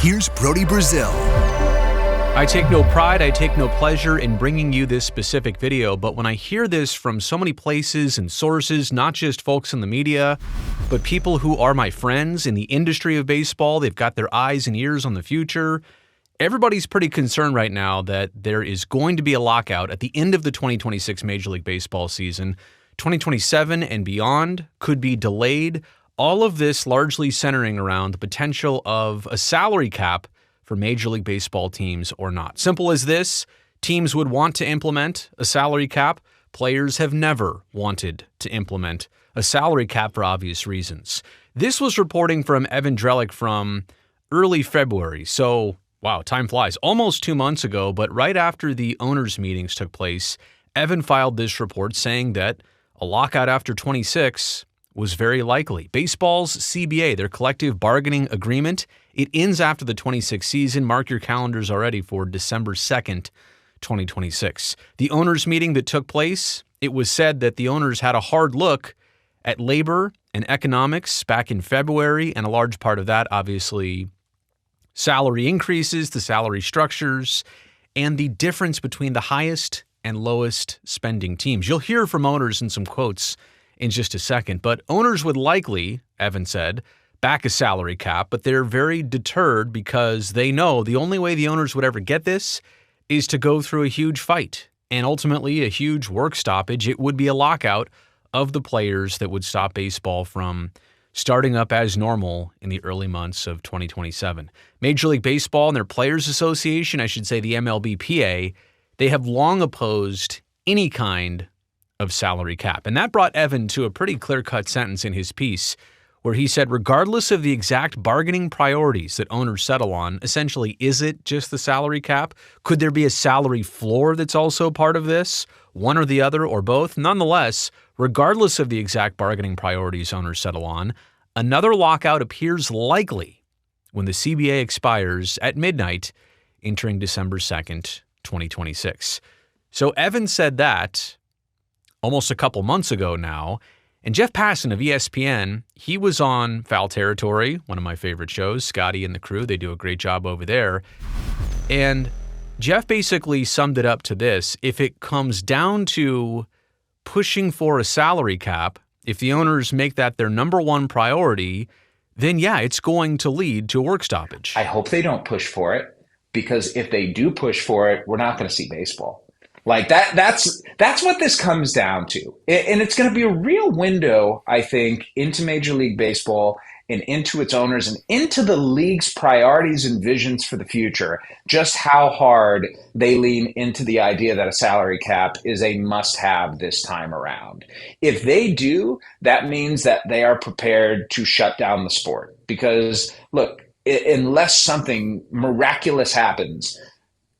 Here's Brody Brazil. I take no pride, I take no pleasure in bringing you this specific video, but when I hear this from so many places and sources, not just folks in the media, but people who are my friends in the industry of baseball, they've got their eyes and ears on the future. Everybody's pretty concerned right now that there is going to be a lockout at the end of the 2026 Major League Baseball season. 2027 and beyond could be delayed. All of this largely centering around the potential of a salary cap for Major League Baseball teams or not. Simple as this, teams would want to implement a salary cap. Players have never wanted to implement a salary cap for obvious reasons. This was reporting from Evan Drellich from early February. So, wow, time flies. Almost 2 months ago, but right after the owners' meetings took place, Evan filed this report saying that a lockout after 26 was very likely. Baseball's CBA, their collective bargaining agreement, it ends after the 26th season. Mark your calendars already for December 2nd, 2026. The owners' meeting that took place, it was said that the owners had a hard look at labor and economics back in February, and a large part of that, obviously, salary increases, the salary structures, and the difference between the highest and lowest spending teams. You'll hear from owners in some quotes in just a second, but owners would likely, Evan said, back a salary cap, but they're very deterred because they know the only way the owners would ever get this is to go through a huge fight and ultimately a huge work stoppage. It would be a lockout of the players that would stop baseball from starting up as normal in the early months of 2027. Major League Baseball and their Players Association, I should say the MLBPA, they have long opposed any kind of salary cap. And that brought Evan to a pretty clear-cut sentence in his piece where he said, regardless of the exact bargaining priorities that owners settle on, essentially, is it just the salary cap? Could there be a salary floor that's also part of this? One or the other or both? Nonetheless, regardless of the exact bargaining priorities owners settle on, another lockout appears likely when the CBA expires at midnight, entering December 2nd, 2026. So Evan said that almost a couple months ago now. And Jeff Passan of ESPN, he was on Foul Territory, one of my favorite shows. Scotty and the crew, they do a great job over there. And Jeff basically summed it up to this. If it comes down to pushing for a salary cap, if the owners make that their number one priority, then yeah, it's going to lead to a work stoppage. I hope they don't push for it, because if they do push for it, we're not going to see baseball. Like that's what this comes down to. And it's going to be a real window, I think, into Major League Baseball and into its owners and into the league's priorities and visions for the future, just how hard they lean into the idea that a salary cap is a must-have this time around. If they do, that means that they are prepared to shut down the sport. Because, look, unless something miraculous happens,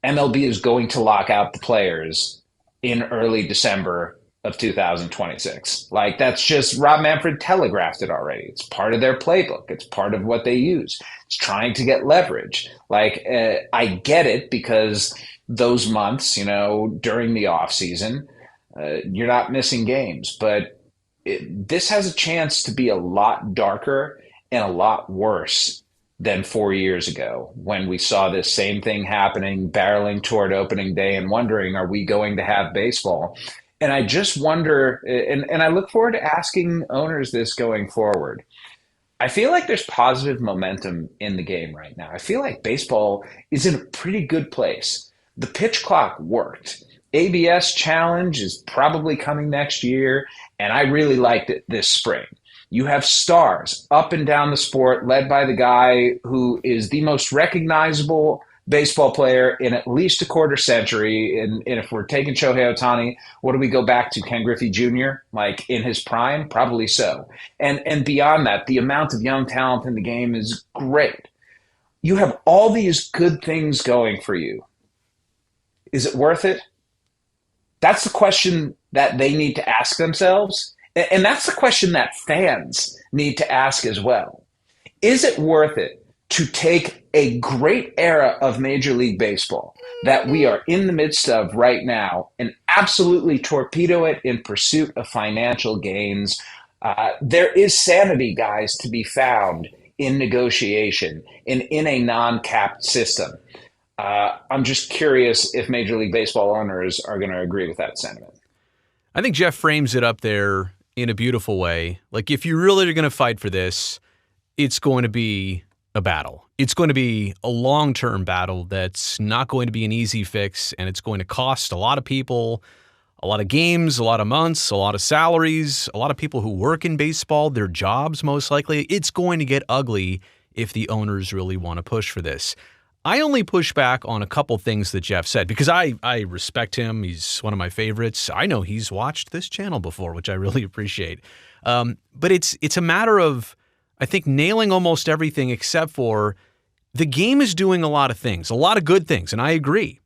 MLB is going to lock out the players in early December of 2026. Like, that's just, Rob Manfred telegraphed it already. It's part of their playbook. It's part of what they use. It's trying to get leverage. Like, I get it, because those months, during the off season, you're not missing games, but this has a chance to be a lot darker and a lot worse than 4 years ago, when we saw this same thing happening, barreling toward opening day and wondering, are we going to have baseball? And I just wonder, and I look forward to asking owners this going forward. I feel like there's positive momentum in the game right now. I feel like baseball is in a pretty good place. The pitch clock worked. ABS challenge is probably coming next year, and I really liked it this spring. You have stars up and down the sport, led by the guy who is the most recognizable baseball player in at least a quarter century. And if we're taking Shohei Ohtani, what do we go back to? Ken Griffey Jr., like in his prime? Probably so. And beyond that, the amount of young talent in the game is great. You have all these good things going for you. Is it worth it? That's the question that they need to ask themselves. And that's the question that fans need to ask as well. Is it worth it to take a great era of Major League Baseball that we are in the midst of right now and absolutely torpedo it in pursuit of financial gains? There is sanity, guys, to be found in negotiation and in a non-capped system. I'm just curious if Major League Baseball owners are going to agree with that sentiment. I think Jeff frames it up there in a beautiful way. Like, if you really are going to fight for this, it's going to be a battle. It's going to be a long-term battle that's not going to be an easy fix, and it's going to cost a lot of people, a lot of games, a lot of months, a lot of salaries, a lot of people who work in baseball, their jobs most likely. It's going to get ugly if the owners really want to push for this. I only push back on a couple things that Jeff said because I respect him. He's one of my favorites. I know he's watched this channel before, which I really appreciate. But it's a matter of, I think, nailing almost everything except for the game is doing a lot of things, a lot of good things, and I agree.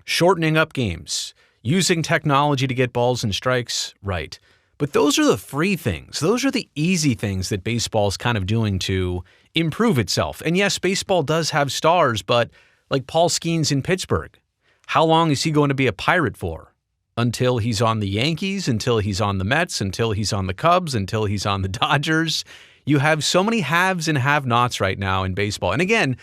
Shortening up games, using technology to get balls and strikes, right. But those are the free things. Those are the easy things that baseball's kind of doing to improve itself. And yes, baseball does have stars, but like Paul Skeens in Pittsburgh, how long is he going to be a Pirate for? Until he's on the Yankees, until he's on the Mets, until he's on the Cubs, until he's on the Dodgers. You have so many haves and have-nots right now in baseball. And again,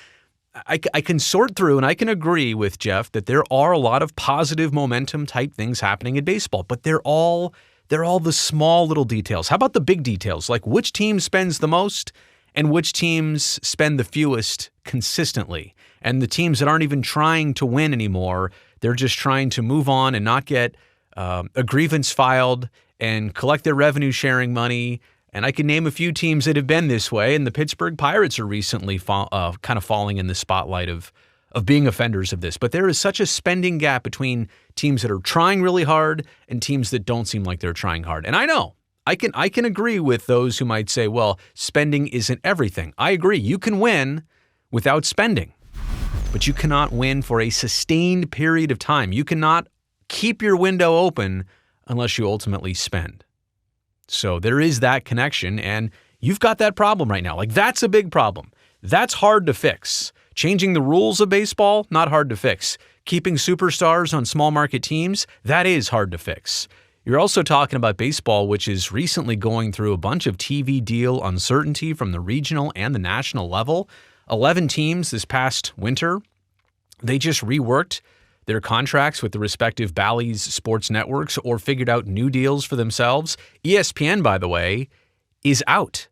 I can sort through and I can agree with Jeff that there are a lot of positive momentum type things happening in baseball, but they're all the small little details. How about the big details? Like which team spends the most and which teams spend the fewest consistently? And the teams that aren't even trying to win anymore, they're just trying to move on and not get a grievance filed and collect their revenue sharing money. And I can name a few teams that have been this way, and the Pittsburgh Pirates are recently kind of falling in the spotlight of being offenders of this. But there is such a spending gap between teams that are trying really hard and teams that don't seem like they're trying hard. And I know, I can agree with those who might say, well, spending isn't everything. I agree. You can win without spending, but you cannot win for a sustained period of time. You cannot keep your window open unless you ultimately spend. So there is that connection, and you've got that problem right now. Like, that's a big problem. That's hard to fix. Changing the rules of baseball, not hard to fix. Keeping superstars on small market teams, that is hard to fix. You're also talking about baseball, which is recently going through a bunch of TV deal uncertainty from the regional and the national level. 11 teams this past winter, they just reworked their contracts with the respective Bally's sports networks or figured out new deals for themselves. ESPN, by the way, is out.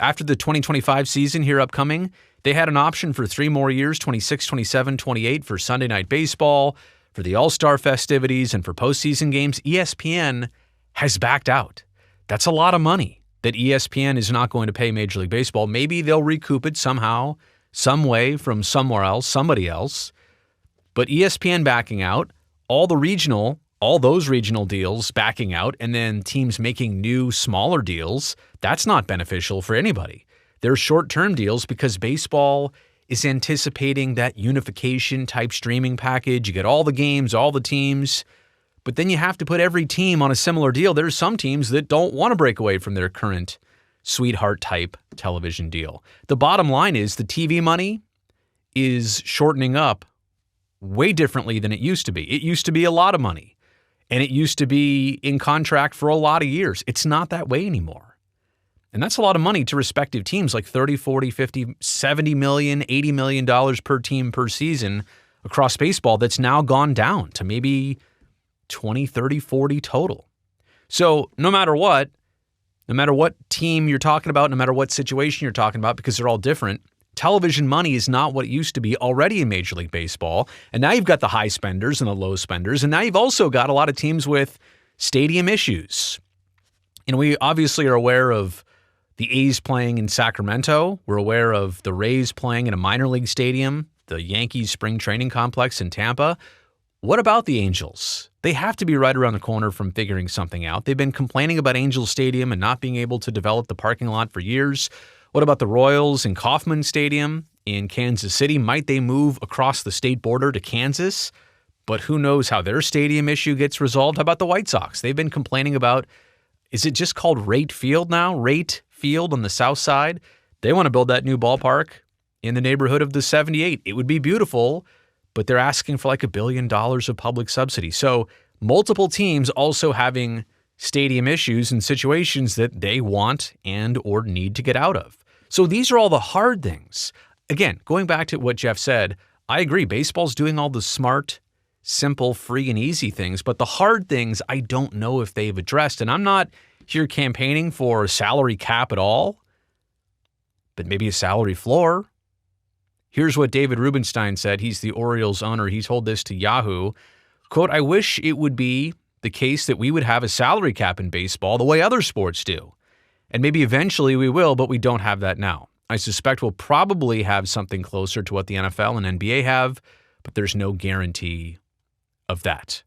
After the 2025 season here upcoming, they had an option for 3 more years, 26, 27, 28 for Sunday Night Baseball, for the All-Star festivities, and for postseason games. ESPN has backed out. That's a lot of money that ESPN is not going to pay Major League Baseball. Maybe they'll recoup it somehow, some way from somewhere else, somebody else. But ESPN backing out, all those regional deals backing out, and then teams making new, smaller deals, that's not beneficial for anybody. They're short-term deals because baseball is anticipating that unification type streaming package. You get all the games, all the teams, but then you have to put every team on a similar deal. There's some teams that don't want to break away from their current sweetheart type television deal. The bottom line is the TV money is shortening up way differently than it used to be. It used to be a lot of money, and it used to be in contract for a lot of years. It's not that way anymore. And that's a lot of money to respective teams, like 30, 40, 50, 70 million, $80 million per team per season across baseball. That's now gone down to maybe 20, 30, 40 total. So no matter what team you're talking about, no matter what situation you're talking about, because they're all different, television money is not what it used to be already in Major League Baseball. And now you've got the high spenders and the low spenders. And now you've also got a lot of teams with stadium issues. And we obviously are aware of the A's playing in Sacramento. We're aware of the Rays playing in a minor league stadium, the Yankees spring training complex in Tampa. What about the Angels? They have to be right around the corner from figuring something out. They've been complaining about Angels Stadium and not being able to develop the parking lot for years. What about the Royals in Kauffman Stadium in Kansas City? Might they move across the state border to Kansas? But who knows how their stadium issue gets resolved? How about the White Sox? They've been complaining about, is it just called Rate Field now? Rate Field on the south side? They want to build that new ballpark in the neighborhood of the 78. It would be beautiful, but they're asking for like $1 billion of public subsidy. So multiple teams also having stadium issues and situations that they want and or need to get out of. So these are all the hard things. Again, going back to what Jeff said, I agree. Baseball's doing all the smart, simple, free, and easy things, but the hard things I don't know if they've addressed. And I'm not here campaigning for a salary cap at all, but maybe a salary floor. Here's what David Rubenstein said. He's the Orioles owner. He told this to Yahoo. Quote, "I wish it would be the case that we would have a salary cap in baseball the way other sports do. And maybe eventually we will, but we don't have that now. I suspect we'll probably have something closer to what the NFL and NBA have, but there's no guarantee of that."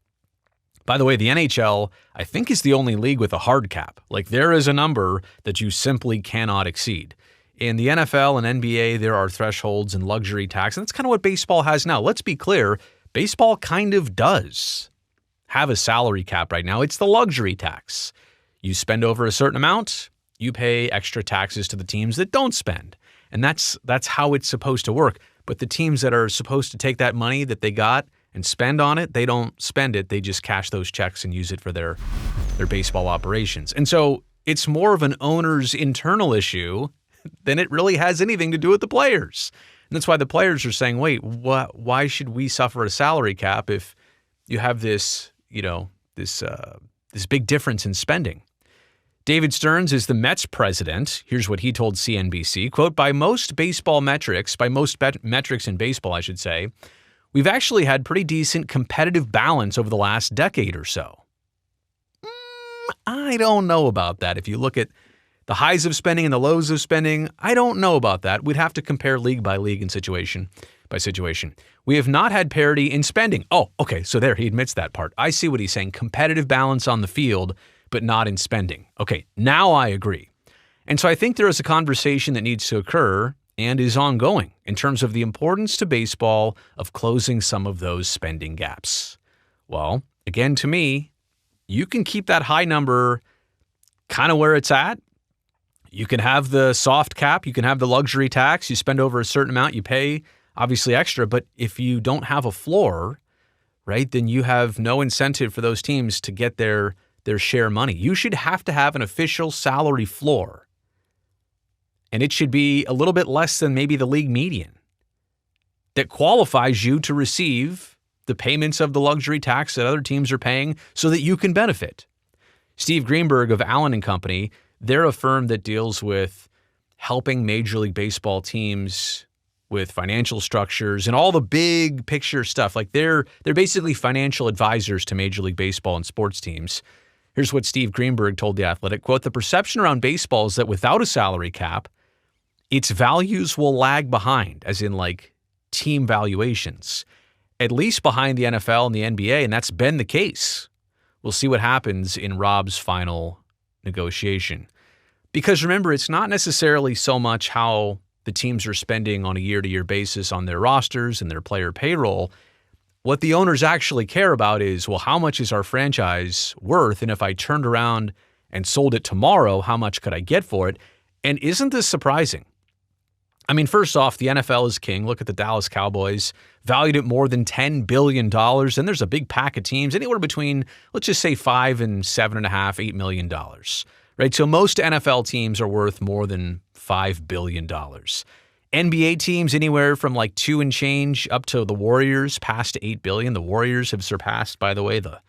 By the way, the NHL, I think, is the only league with a hard cap. Like, there is a number that you simply cannot exceed. In the NFL and NBA, there are thresholds and luxury tax, and that's kind of what baseball has now. Let's be clear, baseball kind of does have a salary cap right now. It's the luxury tax. You spend over a certain amount, you pay extra taxes to the teams that don't spend. And that's how it's supposed to work. But the teams that are supposed to take that money that they got and spend on it, they don't spend it. They just cash those checks and use it for their baseball operations. And so it's more of an owner's internal issue than it really has anything to do with the players. And that's why the players are saying, wait, why should we suffer a salary cap if you have this, this big difference in spending? David Stearns is the Mets president. Here's what he told CNBC, quote, by most metrics in baseball, I should say, we've actually had pretty decent competitive balance over the last decade or so. I don't know about that. If you look at the highs of spending and the lows of spending, I don't know about that. We'd have to compare league by league and situation by situation. We have not had parity in spending. Oh, okay, so there, he admits that part. I see what he's saying. Competitive balance on the field, but not in spending. Okay, now I agree. And so I think there is a conversation that needs to occur and is ongoing in terms of the importance to baseball of closing some of those spending gaps. Well, again, to me, you can keep that high number kind of where it's at. You can have the soft cap, you can have the luxury tax, you spend over a certain amount, you pay obviously extra, but if you don't have a floor, right, then you have no incentive for those teams to get their share money. You should have to have an official salary floor. And it should be a little bit less than maybe the league median that qualifies you to receive the payments of the luxury tax that other teams are paying so that you can benefit. Steve Greenberg of Allen & Company, they're a firm that deals with helping Major League Baseball teams with financial structures and all the big picture stuff. Like they're basically financial advisors to Major League Baseball and sports teams. Here's what Steve Greenberg told The Athletic, quote, the perception around baseball is that without a salary cap, its values will lag behind, as in like team valuations, at least behind the NFL and the NBA, and that's been the case. We'll see what happens in Rob's final negotiation. Because remember, it's not necessarily so much how the teams are spending on a year-to-year basis on their rosters and their player payroll. What the owners actually care about is, well, how much is our franchise worth? And if I turned around and sold it tomorrow, how much could I get for it? And isn't this surprising? I mean, first off, the NFL is king. Look at the Dallas Cowboys, valued at more than $10 billion. And there's a big pack of teams, anywhere between, let's just say $5 and $7.5, $8 million, right? So most NFL teams are worth more than $5 billion. NBA teams anywhere from like 2 and change up to the Warriors, past $8 billion. The Warriors have surpassed, by the way, the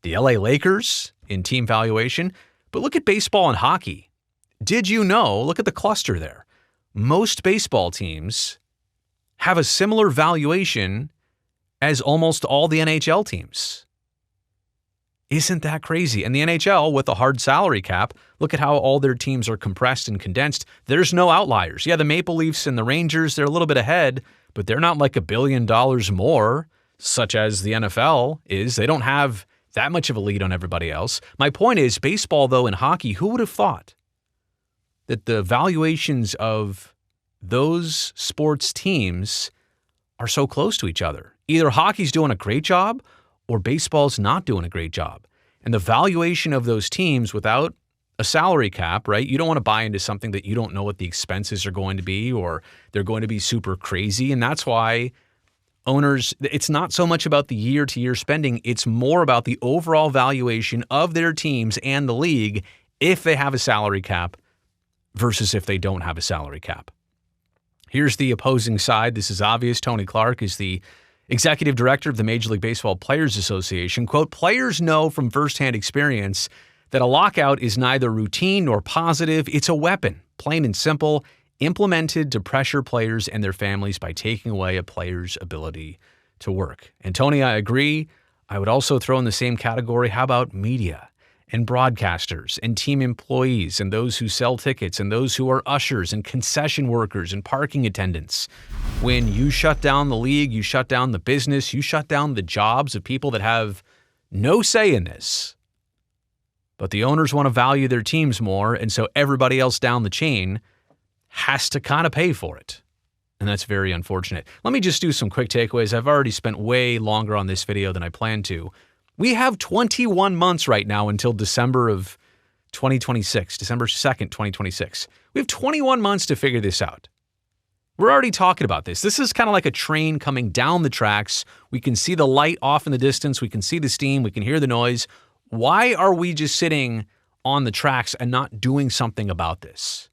LA Lakers in team valuation. But look at baseball and hockey. Did you know, look at the cluster there. Most baseball teams have a similar valuation as almost all the NHL teams. Isn't that crazy? And the NHL, with a hard salary cap, look at how all their teams are compressed and condensed. There's no outliers. Yeah, the Maple Leafs and the Rangers, they're a little bit ahead, but they're not like $1 billion more, such as the NFL is. They don't have that much of a lead on everybody else. My point is, baseball, though, and hockey, who would have thought that the valuations of those sports teams are so close to each other? Either hockey's doing a great job or baseball's not doing a great job. And the valuation of those teams without a salary cap, right? You don't want to buy into something that you don't know what the expenses are going to be, or they're going to be super crazy. And that's why owners, it's not so much about the year-to-year spending. It's more about the overall valuation of their teams and the league if they have a salary cap versus if they don't have a salary cap. Here's the opposing side. This is obvious. Tony Clark is the executive director of the Major League Baseball Players Association. Quote, players know from firsthand experience that a lockout is neither routine nor positive. It's a weapon, plain and simple, implemented to pressure players and their families by taking away a player's ability to work. And Tony, I agree. I would also throw in the same category. How about media and broadcasters and team employees and those who sell tickets and those who are ushers and concession workers and parking attendants? When you shut down the league, you shut down the business, you shut down the jobs of people that have no say in this. But the owners want to value their teams more, and so everybody else down the chain has to kind of pay for it. And that's very unfortunate. Let me just do some quick takeaways. I've already spent way longer on this video than I planned to. We have 21 months right now until December of 2026, December 2nd, 2026. We have 21 months to figure this out. We're already talking about this. This is kind of like a train coming down the tracks. We can see the light off in the distance. We can see the steam. We can hear the noise. Why are we just sitting on the tracks and not doing something about this?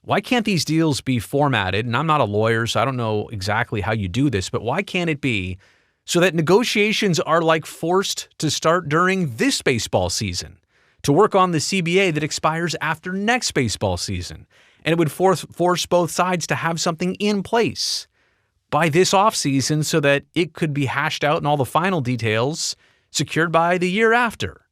Why can't these deals be formatted? And I'm not a lawyer, so I don't know exactly how you do this, but why can't it be so that negotiations are like forced to start during this baseball season to work on the CBA that expires after next baseball season? And it would force both sides to have something in place by this offseason so that it could be hashed out and all the final details secured by the year after.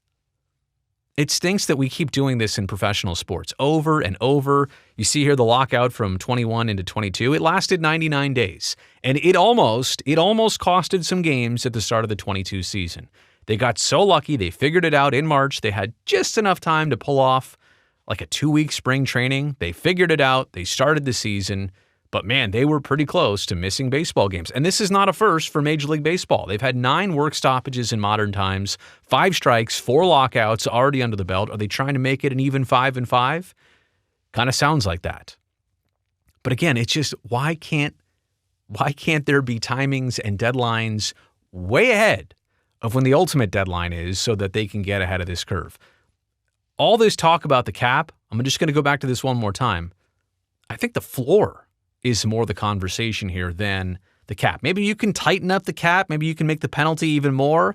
It stinks that we keep doing this in professional sports over and over. You see here the lockout from 21 into 22. It lasted 99 days, and it almost costed some games at the start of the 22 season. They got so lucky. They figured it out in March. They had just enough time to pull off like a 2-week spring training. They figured it out. They started the season. But man, they were pretty close to missing baseball games. And this is not a first for Major League Baseball. They've had 9 work stoppages in modern times, 5 strikes, 4 lockouts already under the belt. Are they trying to make it an even 5-5? Kind of sounds like that. But again, it's just why can't there be timings and deadlines way ahead of when the ultimate deadline is so that they can get ahead of this curve? All this talk about the cap, I'm just going to go back to this one more time. I think the floor is more the conversation here than the cap. Maybe you can tighten up the cap. Maybe you can make the penalty even more.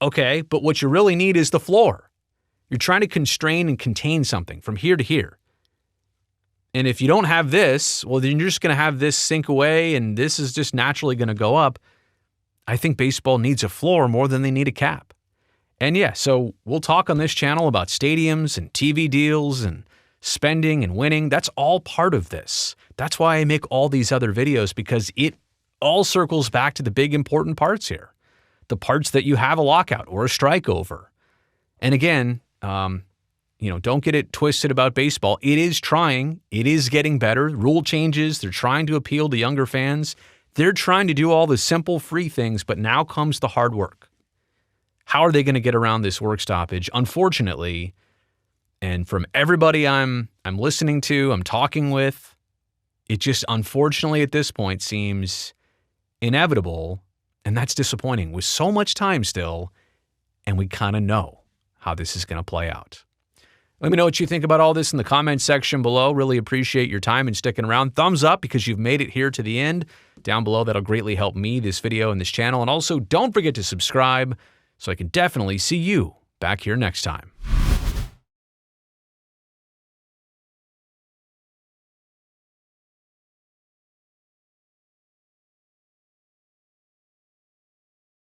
Okay, but what you really need is the floor. You're trying to constrain and contain something from here to here. And if you don't have this, well, then you're just going to have this sink away and this is just naturally going to go up. I think baseball needs a floor more than they need a cap. And yeah, so we'll talk on this channel about stadiums and TV deals and spending and winning. That's all part of this. That's why I make all these other videos, because it all circles back to the big important parts here. The parts that you have a lockout or a strike over. And again, don't get it twisted about baseball. It is trying. It is getting better. Rule changes. They're trying to appeal to younger fans. They're trying to do all the simple, free things, but now comes the hard work. How are they going to get around this work stoppage? Unfortunately, and from everybody I'm listening to, I'm talking with, it just unfortunately at this point seems inevitable, and that's disappointing with so much time still, and we kind of know how this is going to play out. Let me know what you think about all this in the comments section below. Really appreciate your time and sticking around. Thumbs up because you've made it here to the end. Down below, that'll greatly help me, this video, and this channel. And also, don't forget to subscribe so I can definitely see you back here next time.